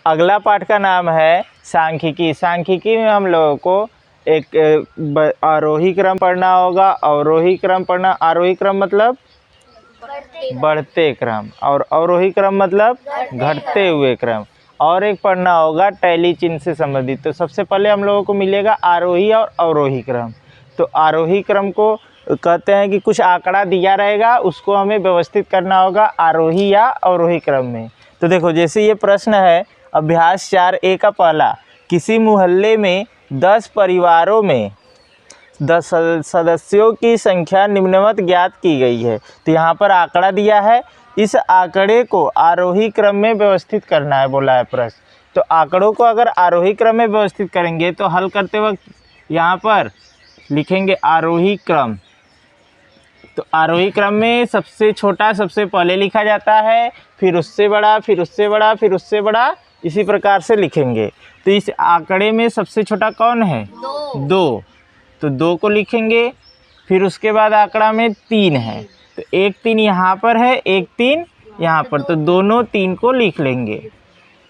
अगला पाठ का नाम है सांख्यिकी। सांख्यिकी में हम लोगों को एक आरोही क्रम पढ़ना होगा, अवरोही क्रम पढ़ना। आरोही क्रम मतलब बढ़ते क्रम, और अवरोही क्रम मतलब घटते हुए क्रम। और एक पढ़ना होगा टैली चिन्ह से संबंधित। तो सबसे पहले हम लोगों को मिलेगा आरोही और अवरोही क्रम। तो आरोही क्रम को कहते हैं कि कुछ आंकड़ा दिया रहेगा, उसको हमें व्यवस्थित करना होगा आरोही या अवरोही क्रम में। तो देखो, जैसे ये प्रश्न है अभ्यास 4A का पहला, किसी मोहल्ले में 10 परिवारों में 10 सदस्यों की संख्या निम्नवत ज्ञात की गई है। तो यहाँ पर आंकड़ा दिया है, इस आंकड़े को आरोही क्रम में व्यवस्थित करना है, बोला है प्रश्न। तो आंकड़ों को अगर आरोही क्रम में व्यवस्थित करेंगे तो हल करते वक्त यहाँ पर लिखेंगे आरोही क्रम। तो आरोही क्रम में सबसे छोटा सबसे पहले लिखा जाता है, फिर उससे बड़ा, फिर उससे बड़ा, फिर उससे बड़ा, इसी प्रकार से लिखेंगे। तो इस आंकड़े में सबसे छोटा कौन है? 2। तो 2 को लिखेंगे। फिर उसके बाद आंकड़ा में 3 है, तो एक 3 यहाँ पर है, एक 3 यहाँ पर, तो दोनों 3 को लिख लेंगे।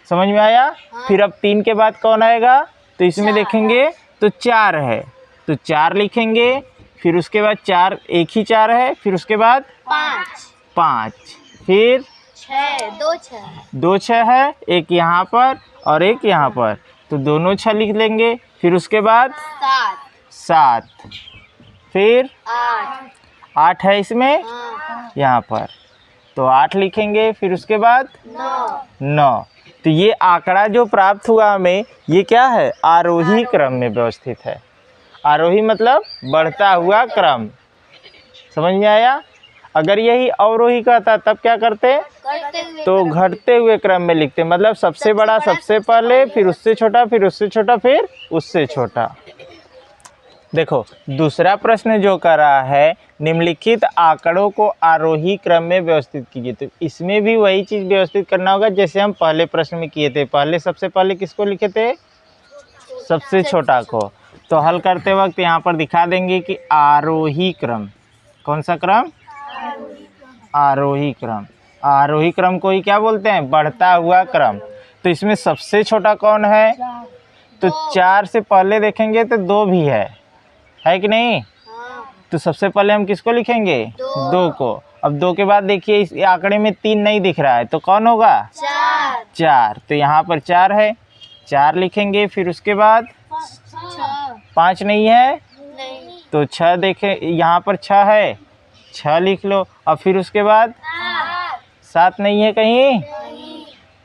समझ में आया? फिर अब 3 के बाद कौन आएगा? तो इसमें देखेंगे तो 4 है, तो 4 लिखेंगे। फिर उसके बाद 4, एक ही 4 है, फिर उसके बाद 5, फिर 2 6 है, एक यहाँ पर और एक यहाँ पर, तो दोनों 6 लिख लेंगे। फिर उसके बाद 7, फिर 8 है इसमें यहाँ पर, तो 8 लिखेंगे। फिर उसके बाद 9। तो ये आंकड़ा जो प्राप्त हुआ हमें, ये क्या है? आरोही क्रम में व्यवस्थित है। आरोही मतलब बढ़ता हुआ क्रम। समझ में आया? अगर यही अवरोही का था तब क्या करते? तो घटते हुए क्रम में लिखते, मतलब सबसे बड़ा सबसे पहले, फिर उससे छोटा, फिर उससे छोटा, फिर उससे छोटा। देखो, दूसरा प्रश्न जो कर रहा है, निम्नलिखित आंकड़ों को आरोही क्रम में व्यवस्थित कीजिए। तो इसमें भी वही चीज़ व्यवस्थित करना होगा जैसे हम पहले प्रश्न में किए थे। पहले सबसे पहले किसको लिखे थे? सबसे छोटा को। तो हल करते वक्त यहाँ पर दिखा देंगे कि आरोही क्रम। कौन सा क्रम? आरोही क्रम। आरोही क्रम को ही क्या बोलते हैं? बढ़ता हुआ क्रम। तो इसमें सबसे छोटा कौन है? तो 4 से पहले देखेंगे तो 2 भी है कि नहीं? तो सबसे पहले हम किसको लिखेंगे? 2 को। अब 2 के बाद देखिए इस आंकड़े में 3 नहीं दिख रहा है, तो कौन होगा? 4। तो यहाँ पर 4 है, 4 लिखेंगे। फिर उसके बाद 5 नहीं है, तो 6 देखें, यहाँ पर 6 है, 6 लिख लो। अब फिर उसके बाद 7 नहीं है कहीं,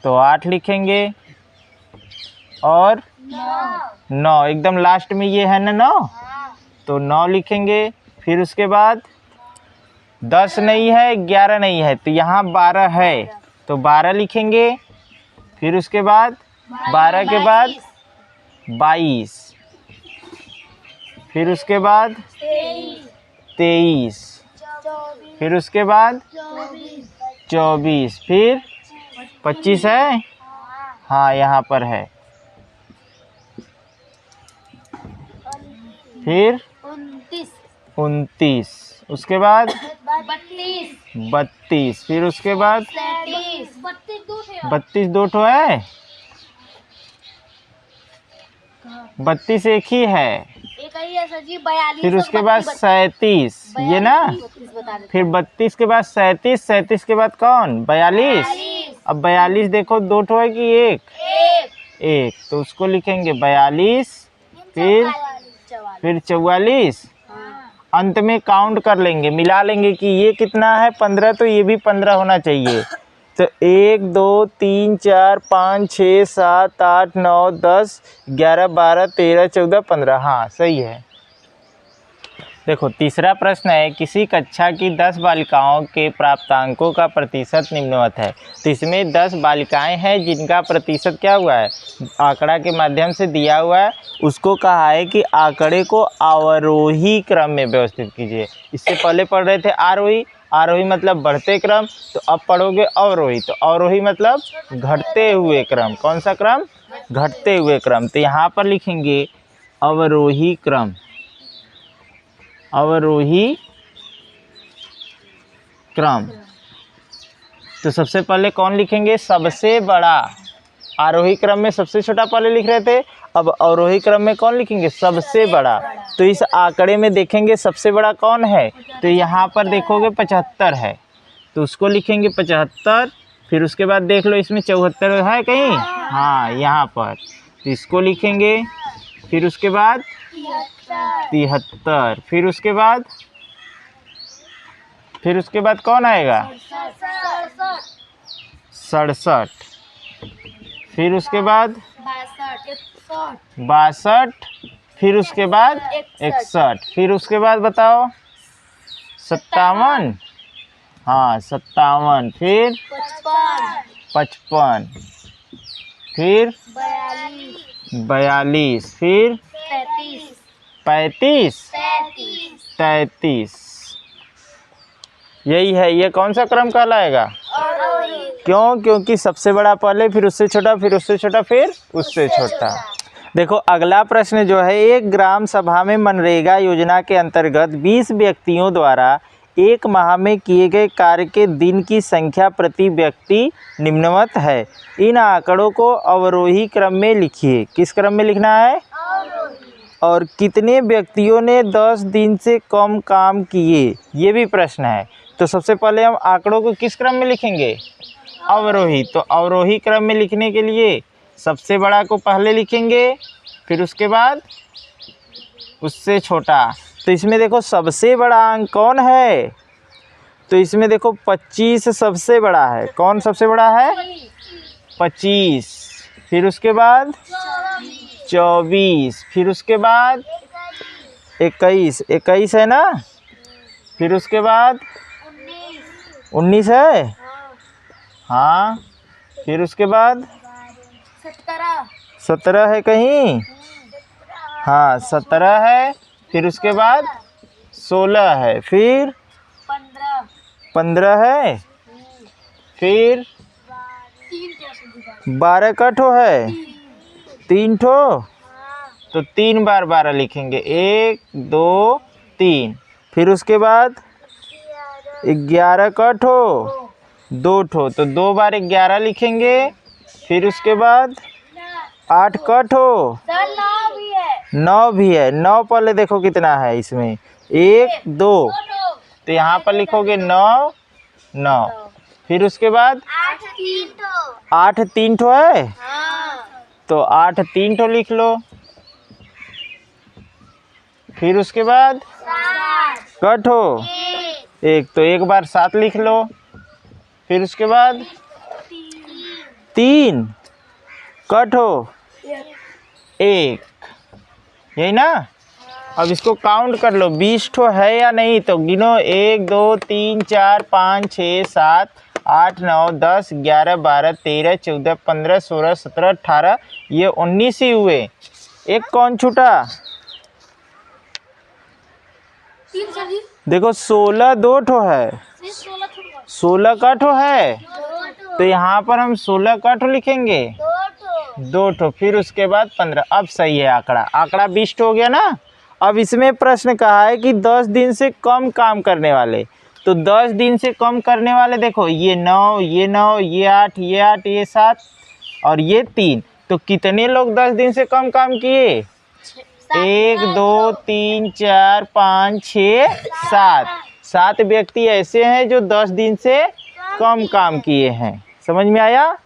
तो 8 लिखेंगे। और 9 एकदम लास्ट में ये है ना 9, तो 9 लिखेंगे। फिर उसके बाद 10 नहीं है, 11 नहीं है, तो यहाँ 12 है, तो 12 लिखेंगे। फिर उसके बाद 12 के बाद 22, फिर उसके बाद 23, फिर उसके बाद 24, फिर 25 है, हाँ यहाँ पर है, फिर 29, उसके बाद 32, फिर उसके बाद 32 दो ठो है, 32 एक ही है, फिर उसके बाद 37, ये ना, फिर 32 के बाद 37, 37 के बाद कौन? 42। अब 42 देखो 2 ठो है कि एक, तो उसको लिखेंगे 42, फिर 44। अंत में काउंट कर लेंगे, मिला लेंगे कि ये कितना है 15, तो ये भी 15 होना चाहिए। तो 1 2 3 4 5 6 7 8 9 10 11 12 13 14 15, हाँ सही है। देखो, तीसरा प्रश्न है, किसी कक्षा की 10 बालिकाओं के प्राप्तांकों का प्रतिशत निम्नवत है। तो इसमें 10 बालिकाएं हैं जिनका प्रतिशत क्या हुआ है? आंकड़ा के माध्यम से दिया हुआ है। उसको कहा है कि आंकड़े को अवरोही क्रम में व्यवस्थित कीजिए। इससे पहले पढ़ रहे थे आरोही, आरोही मतलब बढ़ते क्रम, तो अब पढ़ोगे अवरोही। तो अवरोही मतलब घटते हुए क्रम। कौन सा क्रम? घटते हुए क्रम। तो यहाँ पर लिखेंगे अवरोही क्रम। अवरोही क्रम। तो सबसे पहले कौन लिखेंगे? सबसे बड़ा। आरोही क्रम में सबसे छोटा पहले लिख रहे थे, अब अवरोही क्रम में कौन लिखेंगे? सबसे बड़ा। तो इस आंकड़े में देखेंगे सबसे बड़ा कौन है, तो यहाँ पर देखोगे 75 है, तो उसको लिखेंगे 75। फिर उसके बाद देख लो इसमें 74 है कहीं, हाँ यहाँ पर, तो इसको लिखेंगे। फिर उसके बाद 73, फिर उसके बाद कौन आएगा? 67, फिर उसके बाद 62, फिर उसके बाद 61, फिर उसके बाद बताओ 57, हाँ 57, फिर 55, फिर 42, फिर 35, 33। यही है, ये कौन सा क्रम कहलाएगा? क्यों? क्योंकि सबसे बड़ा पहले, फिर उससे छोटा, फिर उससे छोटा, फिर उससे छोटा। देखो अगला प्रश्न जो है, एक ग्राम सभा में मनरेगा योजना के अंतर्गत 20 व्यक्तियों द्वारा एक माह में किए गए कार्य के दिन की संख्या प्रति व्यक्ति निम्नवत है। इन आंकड़ों को अवरोही क्रम में लिखिए। किस क्रम में लिखना है? और कितने व्यक्तियों ने 10 दिन से कम काम किए, ये भी प्रश्न है। तो सबसे पहले हम आंकड़ों को किस क्रम में लिखेंगे? अवरोही। तो अवरोही क्रम में लिखने के लिए सबसे बड़ा को पहले लिखेंगे, फिर उसके बाद उससे छोटा। तो इसमें देखो सबसे बड़ा अंक कौन है? तो इसमें देखो 25 सबसे बड़ा है। कौन सबसे बड़ा है? 25। फिर उसके बाद 24, फिर उसके बाद 21 है ना, फिर उसके बाद 19 है, हाँ, फिर उसके बाद 17 है कहीं, हाँ 17 है, फिर उसके बाद 16 है, फिर 15 है, फिर 12 का ठो है, 3 ठो, तो 3 बार 12 लिखेंगे, 1 2 3। फिर उसके बाद 11 का ठो, 2 ठो, तो 2 बार 11 लिखेंगे। फिर उसके बाद 8 का ठो, 9 भी है। 9 पहले देखो कितना है इसमें, 1 2, तो यहाँ पर लिखोगे 9 9। फिर उसके बाद 8 3 ठो है, तो 8 3 ठो लिख लो। फिर उसके बाद कट हो 1, तो 1 बार 7 लिख लो। फिर उसके बाद 3 कट हो 1, यही ना। अब इसको काउंट कर लो, 20 ठो है या नहीं, तो गिनो 1 2 3 4 5 6 7 8 9 10 11 12 13 14 15 16 17 18, ये 19 ही हुए। एक कौन छूटा? देखो 16 2 ठो है, 16 का ठो है, तो यहाँ पर हम 16 का ठो लिखेंगे, 2 ठो। फिर उसके बाद 15। अब सही है आंकड़ा 20 ठो हो गया ना। अब इसमें प्रश्न कहा है कि 10 दिन से कम काम करने वाले, तो 10 दिन से कम करने वाले देखो, ये 9 ये 9 ये 8 ये 8 ये 7 और ये 3, तो कितने लोग 10 दिन से कम काम किए? 1 2 3 4 5 6 7, 7 व्यक्ति ऐसे हैं जो 10 दिन से कम काम किए हैं। समझ में आया?